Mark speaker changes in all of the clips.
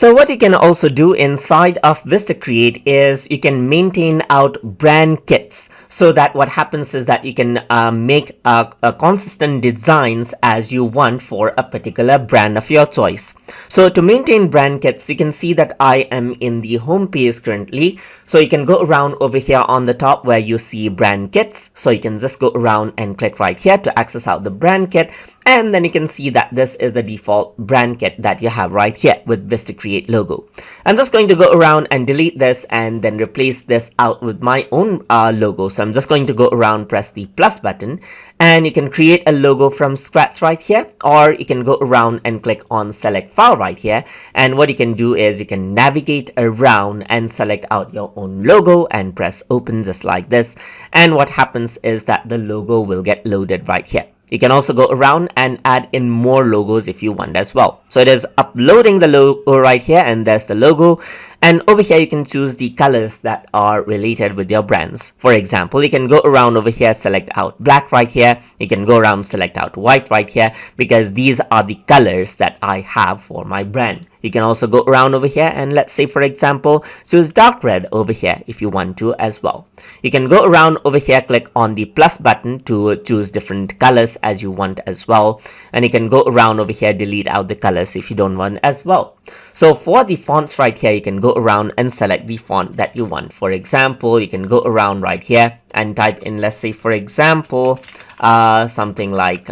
Speaker 1: So what you can also do inside of VistaCreate is you can maintain out brand kits, so that what happens is that you can make a consistent designs as you want for a particular brand of your choice. So to maintain brand kits, you can see that I am in the home page currently. So you can go around over here on the top where you see brand kits. So you can just go around and click right here to access out the brand kit. And then you can see that this is the default brand kit that you have right here with VistaCreate logo. I'm just going to go around and delete this and then replace this out with my own logo. So I'm just going to go around, press the plus button, and you can create a logo from scratch right here, or you can go around and click on select file right here. And what you can do is you can navigate around and select out your own logo and press open just like this. And what happens is that the logo will get loaded right here. You can also go around and add in more logos if you want as well. So it is uploading the logo right here, and there's the logo. And over here, you can choose the colors that are related with your brands. For example, you can go around over here, select out black right here. You can go around, select out white right here, because these are the colors that I have for my brand. You can also go around over here and let's say, for example, choose dark red over here if you want to as well. You can go around over here, click on the plus button to choose different colors as you want as well. And you can go around over here, delete out the colors if you don't want as well. So for the fonts right here, you can go around and select the font that you want. For example, you can go around right here and type in, let's say, for example, something like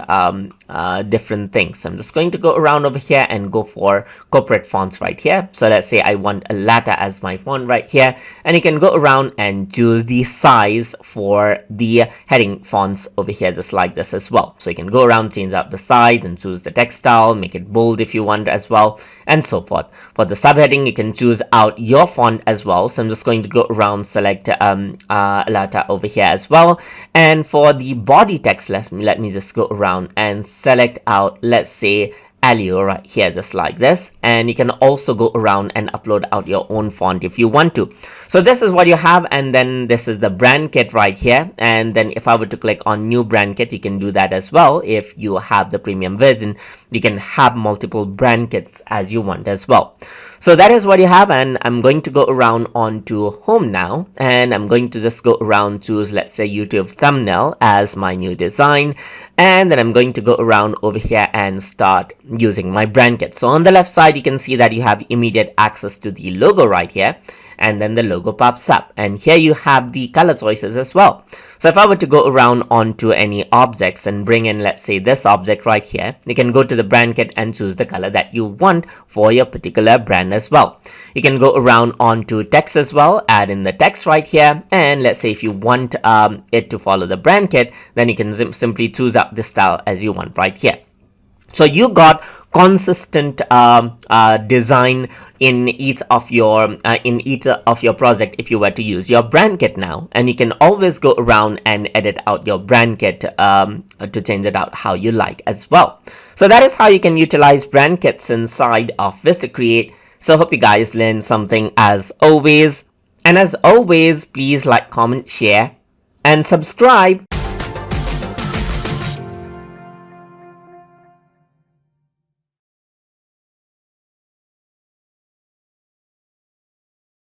Speaker 1: different things. So I'm just going to go around over here and go for corporate fonts right here. So let's say I want a Latta as my font right here, and you can go around and choose the size for the heading fonts over here just like this as well. So you can go around, change out the size and choose the text style, make it bold if you want as well, and so forth. For the subheading, you can choose out your font as well. So I'm just going to go around, select Latta over here as well. And for the body text, let me just go around and select out, let's say, Alio right here just like this. And you can also go around and upload out your own font if you want to. So this is what you have, and then this is the brand kit right here. And then if I were to click on new brand kit, you can do that as well. If you have the premium version, you can have multiple brand kits as you want as well. So that is what you have, and I'm going to go around onto home now, and I'm going to just go around, choose, let's say, YouTube thumbnail as my new design, and then I'm going to go around over here and start using my brand kit. So on the left side, you can see that you have immediate access to the logo right here, and then the logo pops up, and here you have the color choices as well. So if I were to go around onto any objects and bring in, let's say, this object right here, you can go to the brand kit and choose the color that you want for your particular brand as well. You can go around onto text as well, add in the text right here, and let's say if you want it to follow the brand kit, then you can simply choose up the style as you want right here. So you got consistent design in each of your project if you were to use your brand kit now, and you can always go around and edit out your brand kit to change it out how you like as well. So that is how you can utilize brand kits inside of VistaCreate. So hope you guys learned something as always, and as always, please like, comment, share, and subscribe